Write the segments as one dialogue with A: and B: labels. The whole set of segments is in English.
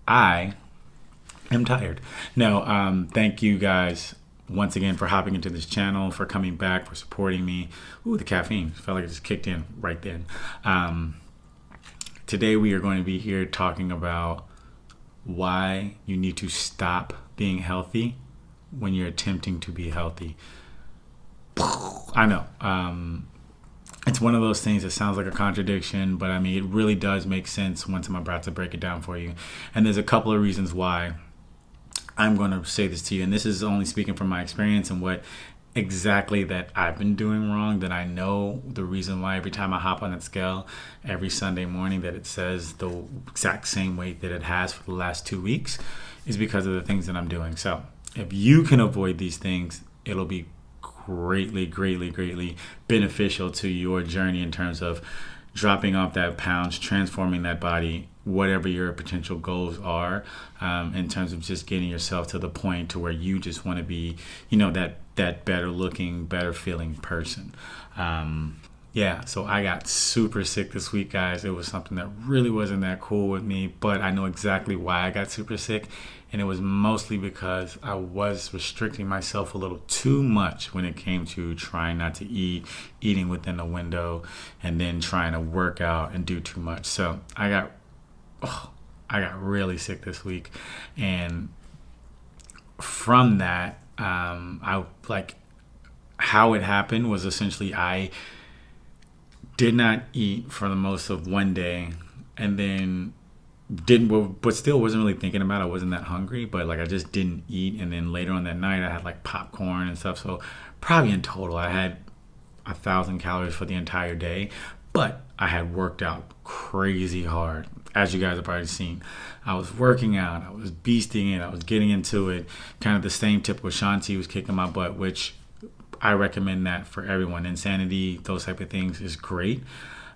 A: I am tired. No, thank you guys once again for hopping into this channel, for coming back, for supporting me. Ooh, the caffeine felt like it just kicked in right then. Today we are going to be here talking about why you need to stop being healthy when you're attempting to be healthy. I know. It's one of those things that sounds like a contradiction, but I mean, it really does make sense once I'm about to break it down for you. And there's a couple of reasons why I'm going to say this to you. And this is only speaking from my experience and what exactly that I've been doing wrong, that I know the reason why every time I hop on that scale every Sunday morning that it says the exact same weight that it has for the last 2 weeks is because of the things that I'm doing. So if you can avoid these things, it'll be greatly beneficial to your journey in terms of dropping off that pounds, transforming that body, whatever your potential goals are, in terms of just getting yourself to the point to where you just want to be, that better looking, better feeling person. So I got super sick this week, guys. It was something that really wasn't that cool with me, but I know exactly why I got super sick. And it was mostly because I was restricting myself a little too much when it came to trying not to eating within a window, and then trying to work out and do too much. So I got really sick this week. And from that, how it happened was essentially I did not eat for the most of one day, and then but still wasn't really thinking about it. I wasn't that hungry, but I just didn't eat. And then later on that night I had popcorn and stuff. So probably in total I had 1,000 calories for the entire day, but I had worked out crazy hard. As you guys have probably seen, I was working out, I was beasting it, I was getting into it, kind of the same tip with Shanti was kicking my butt, which I recommend that for everyone. Insanity, those type of things is great.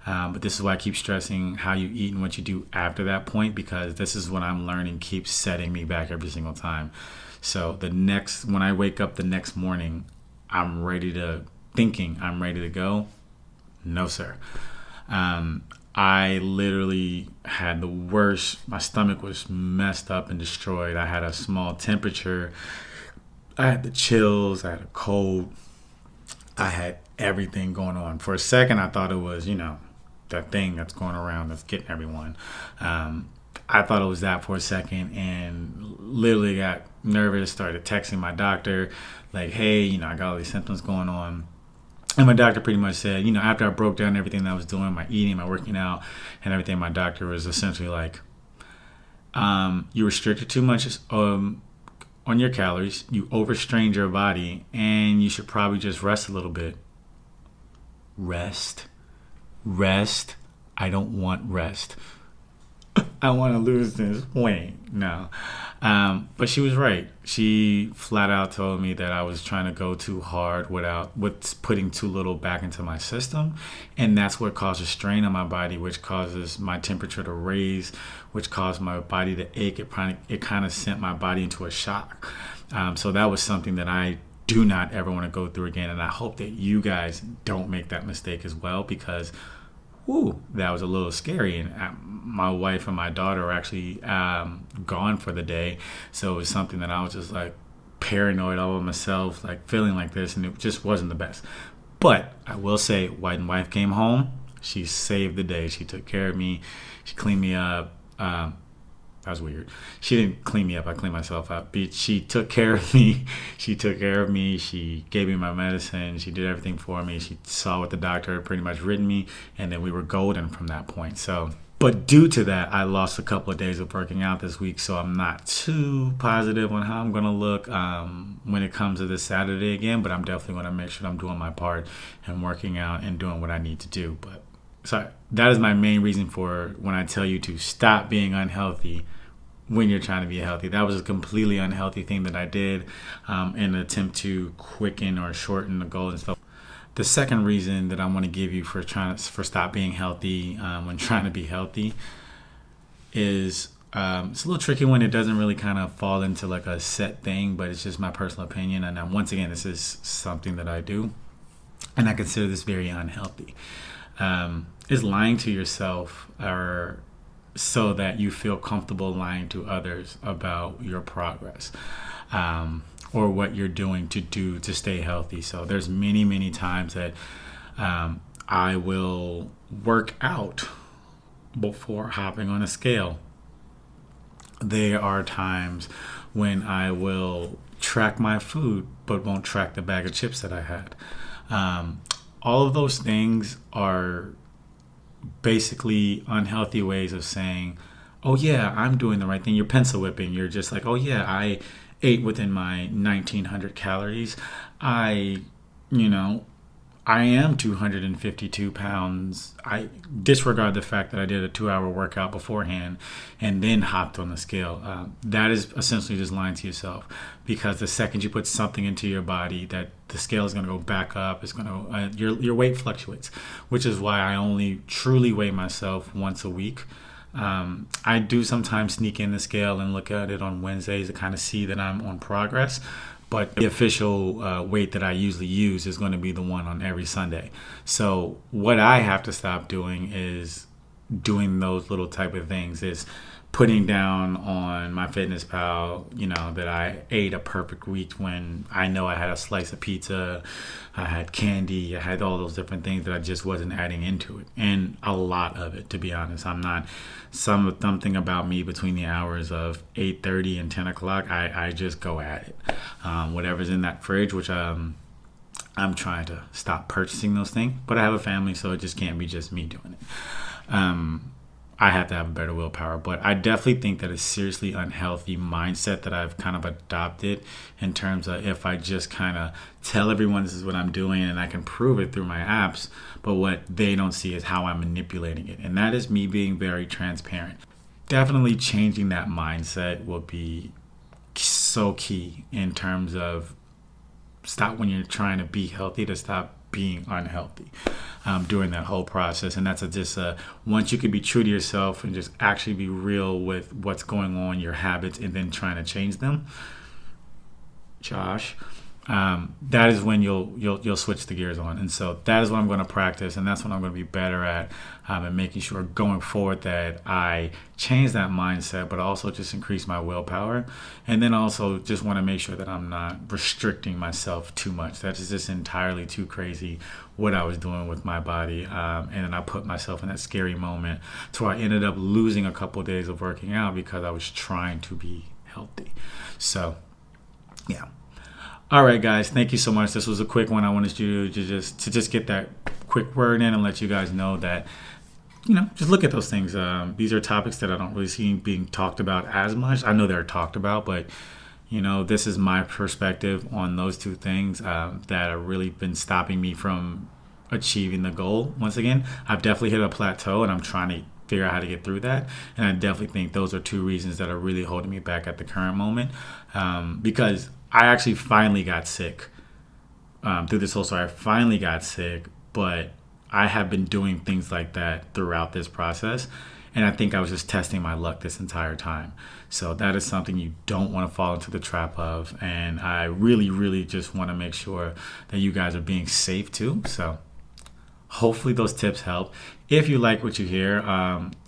A: But this is why I keep stressing how you eat and what you do after that point, because this is what I'm learning keeps setting me back every single time. So when I wake up the next morning, I'm ready to go. No, sir. I literally had the worst. My stomach was messed up and destroyed. I had a small temperature. I had the chills. I had a cold. I had everything going on. For a second, I thought it was, that thing that's going around that's getting everyone. I thought it was that for a second, and literally got nervous, started texting my doctor, hey, I got all these symptoms going on. And my doctor pretty much said, after I broke down everything that I was doing, my eating, my working out, and everything, my doctor was essentially you restricted too much on your calories, you overstrained your body, and you should probably just rest a little bit. rest. Rest. I don't want rest. I want to lose this weight. No. But she was right. She flat out told me that I was trying to go too hard with putting too little back into my system. And that's what causes strain on my body, which causes my temperature to raise, which caused my body to ache. It kind of sent my body into a shock. So that was something that I do not ever want to go through again. And I hope that you guys don't make that mistake as well, because that was a little scary. And my wife and my daughter are actually gone for the day. So it was something that I was just like paranoid all of myself, like feeling like this. And it just wasn't the best. But I will say, when wife came home, she saved the day. She took care of me. She cleaned me up. That was weird. She didn't clean me up. I cleaned myself up. She took care of me. She took care of me. She gave me my medicine. She did everything for me. She saw what the doctor had pretty much written me. And then we were golden from that point. But due to that, I lost a couple of days of working out this week. So I'm not too positive on how I'm going to look when it comes to this Saturday again. But I'm definitely going to make sure I'm doing my part and working out and doing what I need to do. But so that is my main reason for when I tell you to stop being unhealthy when you're trying to be healthy. That was a completely unhealthy thing that I did in an attempt to quicken or shorten the goal and stuff. The second reason that I want to give you for stop being healthy when trying to be healthy is it's a little tricky when it doesn't really kind of fall into like a set thing, but it's just my personal opinion. And once again, this is something that I do, and I consider this very unhealthy. Is lying to yourself, or so that you feel comfortable lying to others about your progress or what you're doing to stay healthy. So there's many times that I will work out before hopping on a scale. There are times when I will track my food but won't track the bag of chips that I had. All of those things are basically unhealthy ways of saying, oh yeah, I'm doing the right thing. You're pencil whipping. You're just like, oh yeah, I ate within my 1900 calories. I am 252 pounds. I disregard the fact that I did a 2-hour workout beforehand and then hopped on the scale. That is essentially just lying to yourself, because the second you put something into your body, that the scale is going to go back up. It's going to your weight fluctuates, which is why I only truly weigh myself once a week. I do sometimes sneak in the scale and look at it on Wednesdays to kind of see that I'm on progress. But the official weight that I usually use is going to be the one on every Sunday. So what I have to stop doing is doing those little type of things, is putting down on my MyFitnessPal, that I ate a perfect week when I know I had a slice of pizza, I had candy, I had all those different things that I just wasn't adding into it. And a lot of it, to be honest. I'm not something about me between the hours of 8:30 and 10 o'clock. I just go at it. Whatever's in that fridge, which I'm trying to stop purchasing those things. But I have a family, so it just can't be just me doing it. I have to have a better willpower, but I definitely think that it's seriously unhealthy mindset that I've kind of adopted, in terms of if I just kind of tell everyone this is what I'm doing and I can prove it through my apps, but what they don't see is how I'm manipulating it. And that is me being very transparent. Definitely changing that mindset will be so key in terms of stop when you're trying to be healthy to stop being unhealthy during that whole process. And that's once you can be true to yourself and just actually be real with what's going on, your habits, and then trying to change them, Josh, that is when you'll switch the gears on. And so that is what I'm going to practice, and that's what I'm going to be better at, and making sure going forward that I change that mindset, but also just increase my willpower. And then also just want to make sure that I'm not restricting myself too much. That is just entirely too crazy what I was doing with my body. And then I put myself in that scary moment to where I ended up losing a couple of days of working out because I was trying to be healthy. So, yeah. All right, guys, thank you so much. This was a quick one. I wanted you to just get that quick word in and let you guys know that, just look at those things. These are topics that I don't really see being talked about as much. I know they're talked about, but, this is my perspective on those two things that have really been stopping me from achieving the goal. Once again, I've definitely hit a plateau, and I'm trying to figure out how to get through that. And I definitely think those are two reasons that are really holding me back at the current moment, because I actually finally got sick through this whole story. I finally got sick, but I have been doing things like that throughout this process. And I think I was just testing my luck this entire time. So that is something you don't want to fall into the trap of. And I really, really just want to make sure that you guys are being safe too. So hopefully those tips help. If you like what you hear,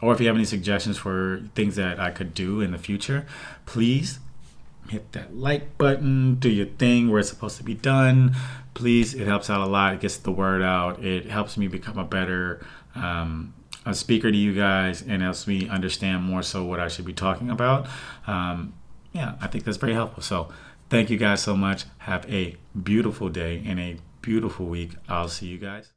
A: or if you have any suggestions for things that I could do in the future, please hit that like button, do your thing where it's supposed to be done. Please, it helps out a lot. It gets the word out. It helps me become a better a speaker to you guys, and helps me understand more so what I should be talking about. Yeah, I think that's very helpful. So thank you guys so much. Have a beautiful day and a beautiful week. I'll see you guys.